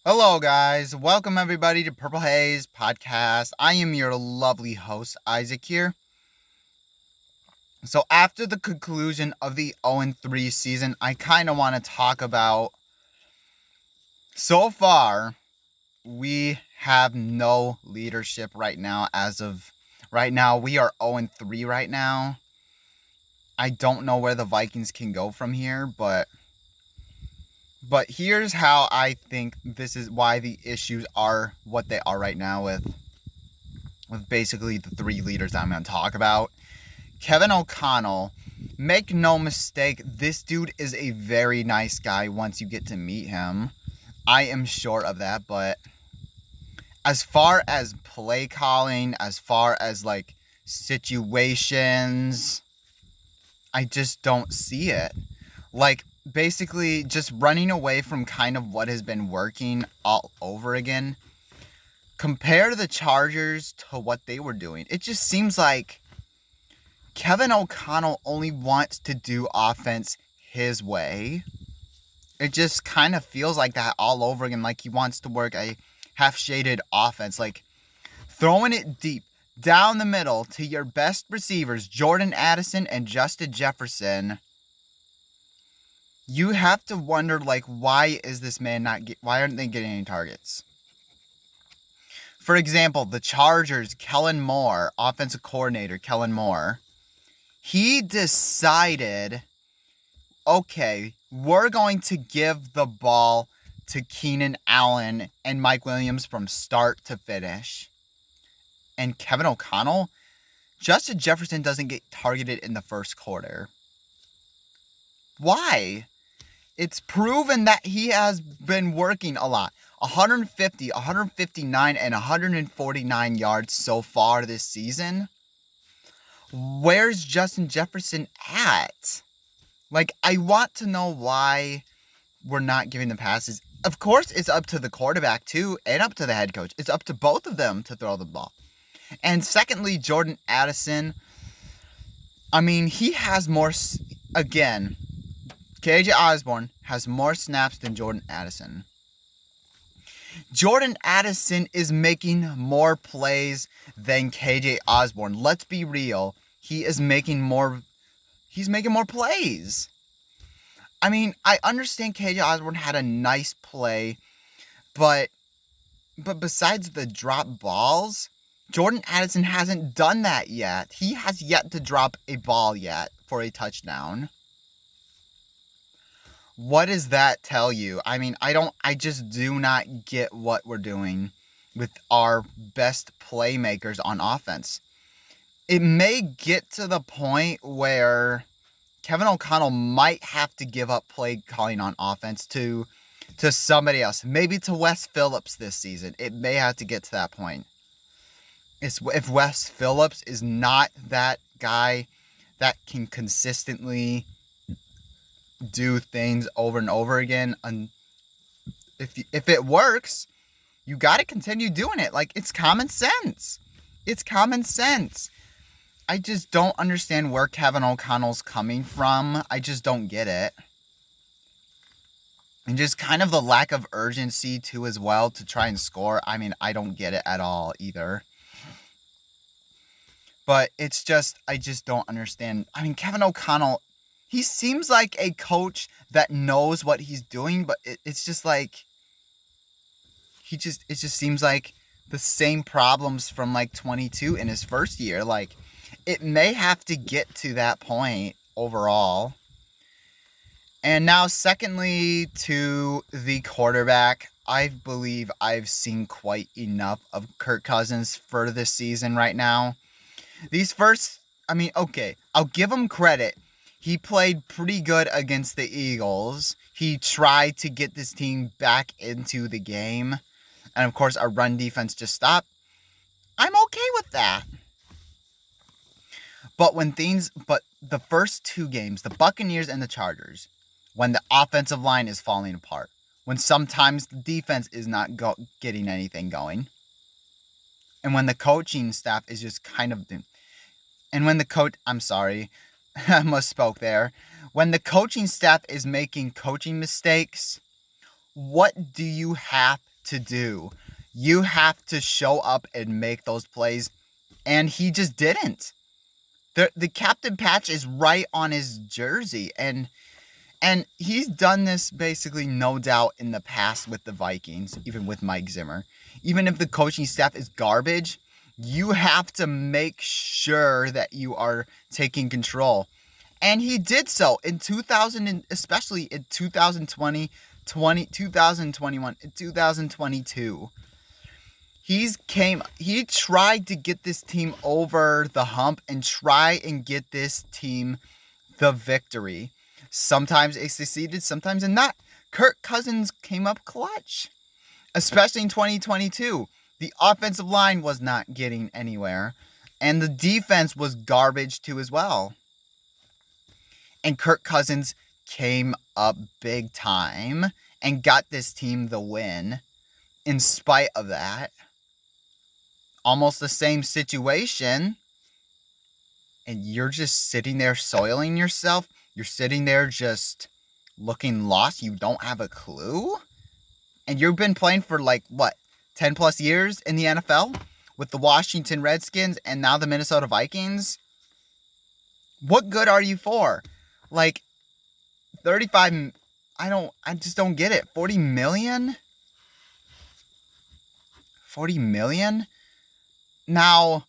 Hello, guys. Welcome, everybody, to Purple Haze Podcast. I am your lovely host, Isaac here. So, after the conclusion of the 0-3 season, I kind of want to talk about so far, we have no leadership right now. As of right now, we are 0-3 right now. I don't know where the Vikings can go from here, but here's how I think this is why the issues are what they are right now with basically the three leaders I'm going to talk about. Kevin O'Connell, make no mistake, this dude is a very nice guy once you get to meet him. I am sure of that, but as far as play calling, as far as like situations, I just don't see it. Like, basically just running away from kind of what has been working all over again. Compare the Chargers to what they were doing. It just seems like Kevin O'Connell only wants to do offense his way. It just kind of feels like that all over again, like he wants to work a half-shaded offense, like throwing it deep down the middle to your best receivers, Jordan Addison and Justin Jefferson. You have to wonder, like, why is this man why aren't they getting any targets? For example, the Chargers, Kellen Moore, offensive coordinator Kellen Moore, he decided, okay, we're going to give the ball to Keenan Allen and Mike Williams from start to finish. And Kevin O'Connell, Justin Jefferson doesn't get targeted in the first quarter. Why? It's proven that he has been working a lot. 150, 159, and 149 yards so far this season. Where's Justin Jefferson at? Like, I want to know why we're not giving the passes. Of course, it's up to the quarterback, too, and up to the head coach. It's up to both of them to throw the ball. And secondly, Jordan Addison. I mean, he has more... Again, KJ Osborne has more snaps than Jordan Addison. Jordan Addison is making more plays than KJ Osborne. Let's be real. He's making more plays. I mean, I understand KJ Osborne had a nice play, but besides the drop balls, Jordan Addison hasn't done that yet. He has yet to drop a ball yet for a touchdown. What does that tell you? I mean, I just do not get what we're doing with our best playmakers on offense. It may get to the point where Kevin O'Connell might have to give up play calling on offense to somebody else. Maybe to Wes Phillips this season. It may have to get to that point. If Wes Phillips is not that guy that can consistently do things over and over again, and if it works, you got to continue doing it. Like, it's common sense. It's common sense. I just don't understand where Kevin O'Connell's coming from. I just don't get it. And just kind of the lack of urgency too as well to try and score. I mean, I don't get it at all either. But it's just, I just don't understand. I mean, Kevin O'Connell, he seems like a coach that knows what he's doing, but it's just like, it just seems like the same problems from like 22 in his first year. Like, it may have to get to that point overall. And now, secondly, to the quarterback, I believe I've seen quite enough of Kirk Cousins for this season right now. Okay, I'll give him credit. He played pretty good against the Eagles. He tried to get this team back into the game. And of course, our run defense just stopped. I'm okay with that. But the first two games, the Buccaneers and the Chargers, when the offensive line is falling apart, when sometimes the defense is not getting anything going, and when the coaching staff is just kind of... And when I'm sorry, I misspoke there. When the coaching staff is making coaching mistakes, what do you have to do. You have to show up and make those plays, and he just didn't. The captain patch is right on his jersey, and he's done this basically, no doubt, in the past with the Vikings, even with Mike Zimmer. Even if the coaching staff is garbage, you have to make sure that you are taking control. And he did so in 2000, and especially in 2020, 2021, and 2022. He tried to get this team over the hump and try and get this team the victory. Sometimes it succeeded, sometimes not. Kirk Cousins came up clutch, especially in 2022. The offensive line was not getting anywhere, and the defense was garbage too as well. And Kirk Cousins came up big time and got this team the win. In spite of that, almost the same situation, and you're just sitting there soiling yourself. You're sitting there just looking lost. You don't have a clue. And you've been playing for 10 plus years in the NFL with the Washington Redskins and now the Minnesota Vikings. What good are you for? 35, I just don't get it. 40 million? 40 million? Now,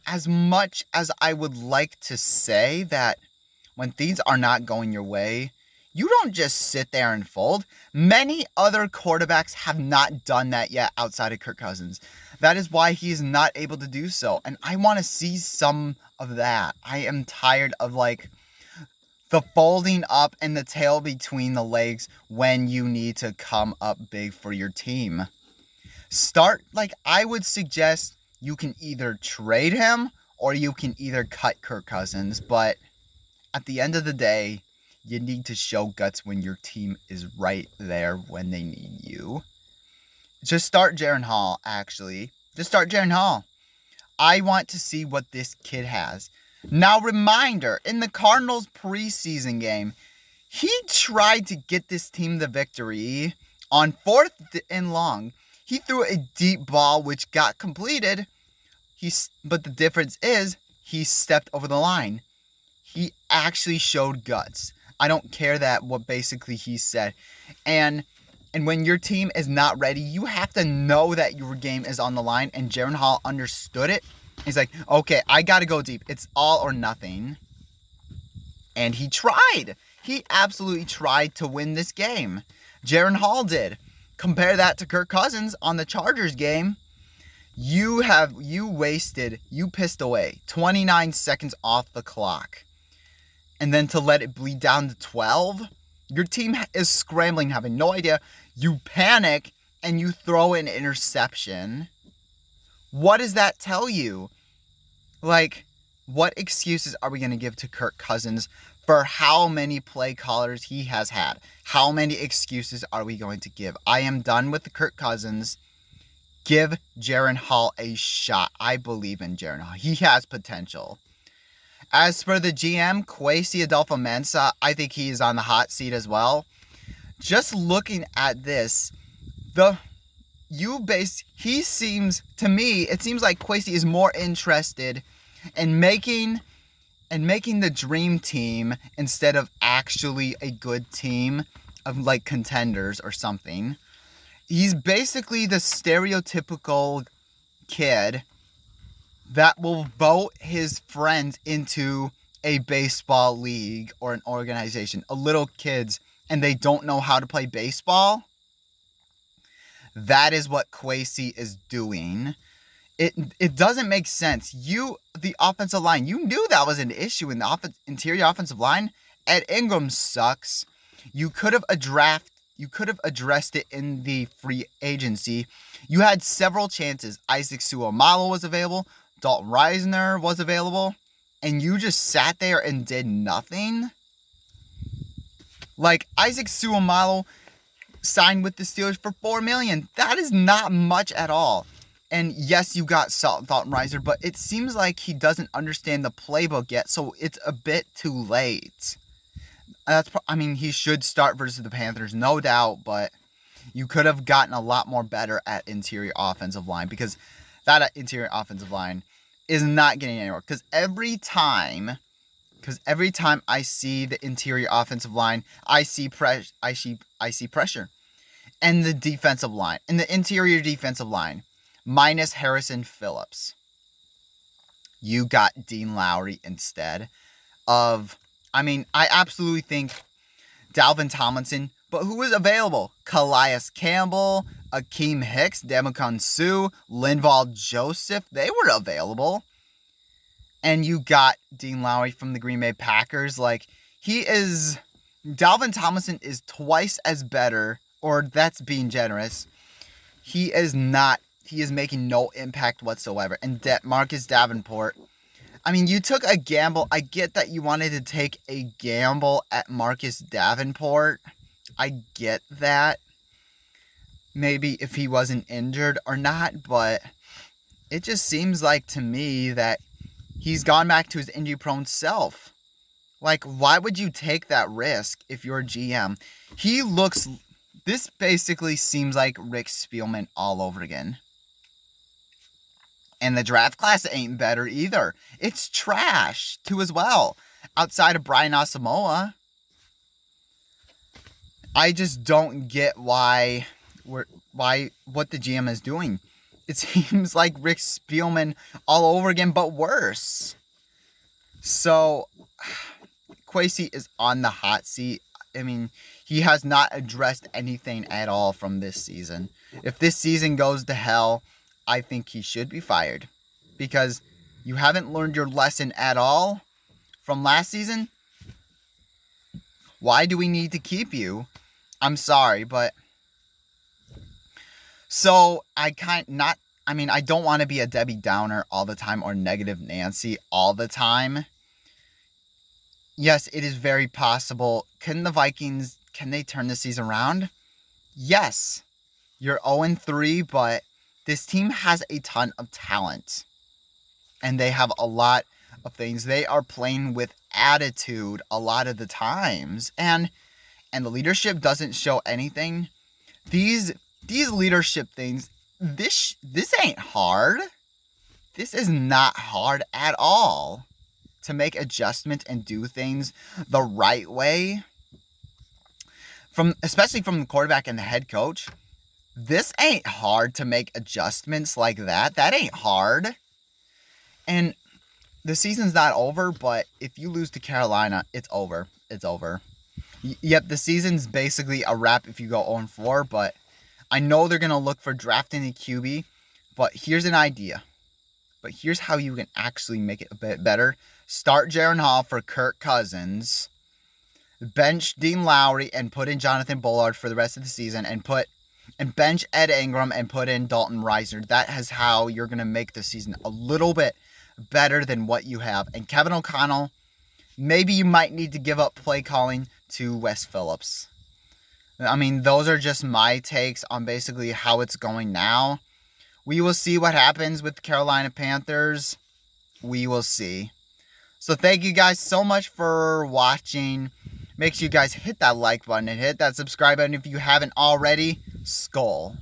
as much as I would like to say that when things are not going your way, you don't just sit there and fold. Many other quarterbacks have not done that yet outside of Kirk Cousins. That is why he is not able to do so. And I want to see some of that. I am tired of the folding up and the tail between the legs when you need to come up big for your team. I would suggest you can either trade him or you can either cut Kirk Cousins. But at the end of the day, you need to show guts when your team is right there when they need you. Just start Jaren Hall, actually. Just start Jaren Hall. I want to see what this kid has. Now, reminder, in the Cardinals preseason game, he tried to get this team the victory on 4th and long. He threw a deep ball, which got completed. But the difference is he stepped over the line. He actually showed guts. I don't care what basically he said. And when your team is not ready, you have to know that your game is on the line. And Jaren Hall understood it. He's like, okay, I got to go deep. It's all or nothing. And he tried. He absolutely tried to win this game. Jaren Hall did. Compare that to Kirk Cousins on the Chargers game. You pissed away 29 seconds off the clock. And then to let it bleed down to 12, your team is scrambling, having no idea. You panic and you throw an interception. What does that tell you? What excuses are we going to give to Kirk Cousins for how many play callers he has had? How many excuses are we going to give? I am done with the Kirk Cousins. Give Jaren Hall a shot. I believe in Jaren Hall. He has potential. As for the GM, Kwesi Adolfo-Mensah, I think he is on the hot seat as well. Just looking at this, it seems like Kwesi is more interested in making the dream team instead of actually a good team of contenders or something. He's basically the stereotypical kid that will vote his friends into a baseball league or an organization. Little kids, and they don't know how to play baseball. That is what Kwesi is doing. It doesn't make sense. The offensive line, you knew that was an issue in the interior offensive line. Ed Ingram sucks. You could have addressed it in the free agency. You had several chances. Isaac Seumalo was available. Dalton Risner was available. And you just sat there and did nothing. Isaac Seumalo signed with the Steelers for $4 million. That is not much at all. And yes, you got Dalton Risner, but it seems like he doesn't understand the playbook yet, so it's a bit too late. He should start versus the Panthers, no doubt, but You could have gotten a lot more better at interior offensive line, because that interior offensive line is not getting anywhere. Because every time I see the interior offensive line, I see pressure. I see pressure, and the defensive line, and the interior defensive line, minus Harrison Phillips. You got Dean Lowry instead of. I mean, I absolutely think Dalvin Tomlinson, but who is available? Calais Campbell, Akeem Hicks, Ndamukong Suh, Linval Joseph. They were available. And you got Dean Lowry from the Green Bay Packers. Like, Dalvin Tomlinson is twice as better, or that's being generous. He is making no impact whatsoever. And Marcus Davenport, I mean, you took a gamble. I get that you wanted to take a gamble at Marcus Davenport. I get that. Maybe if he wasn't injured or not, but it just seems like to me that he's gone back to his injury-prone self. Like, why would you take that risk if you're a GM? This basically seems like Rick Spielman all over again. And the draft class ain't better either. It's trash, too, as well. Outside of Brian Asamoah. I just don't get what the GM is doing. It seems like Rick Spielman all over again, but worse. So, Kwesi is on the hot seat. I mean, he has not addressed anything at all from this season. If this season goes to hell, I think he should be fired, because you haven't learned your lesson at all from last season. Why do we need to keep you? I'm sorry, but so I don't want to be a Debbie Downer all the time, or negative Nancy all the time. Yes, it is very possible. Can the Vikings, can they turn the season around? Yes. You're 0-3, but this team has a ton of talent. And they have a lot of things. They are playing with attitude a lot of the times. And the leadership doesn't show anything. These leadership things, this ain't hard. This is not hard at all to make adjustments and do things the right way. Especially from the quarterback and the head coach. This ain't hard to make adjustments like that. That ain't hard. And the season's not over, but if you lose to Carolina, it's over. It's over. Yep, the season's basically a wrap if you go 0-4, but I know they're going to look for drafting a QB, but here's an idea. But here's how you can actually make it a bit better. Start Jaren Hall for Kirk Cousins. Bench Dean Lowry and put in Jonathan Bullard for the rest of the season, and bench Ed Ingram and put in Dalton Risner. That is how you're going to make the season a little bit better than what you have. And Kevin O'Connell, maybe you might need to give up play calling to Wes Phillips. I mean, those are just my takes on basically how it's going now. We will see what happens with the Carolina Panthers. We will see. So thank you guys so much for watching. Make sure you guys hit that like button and hit that subscribe button if you haven't already. Skull.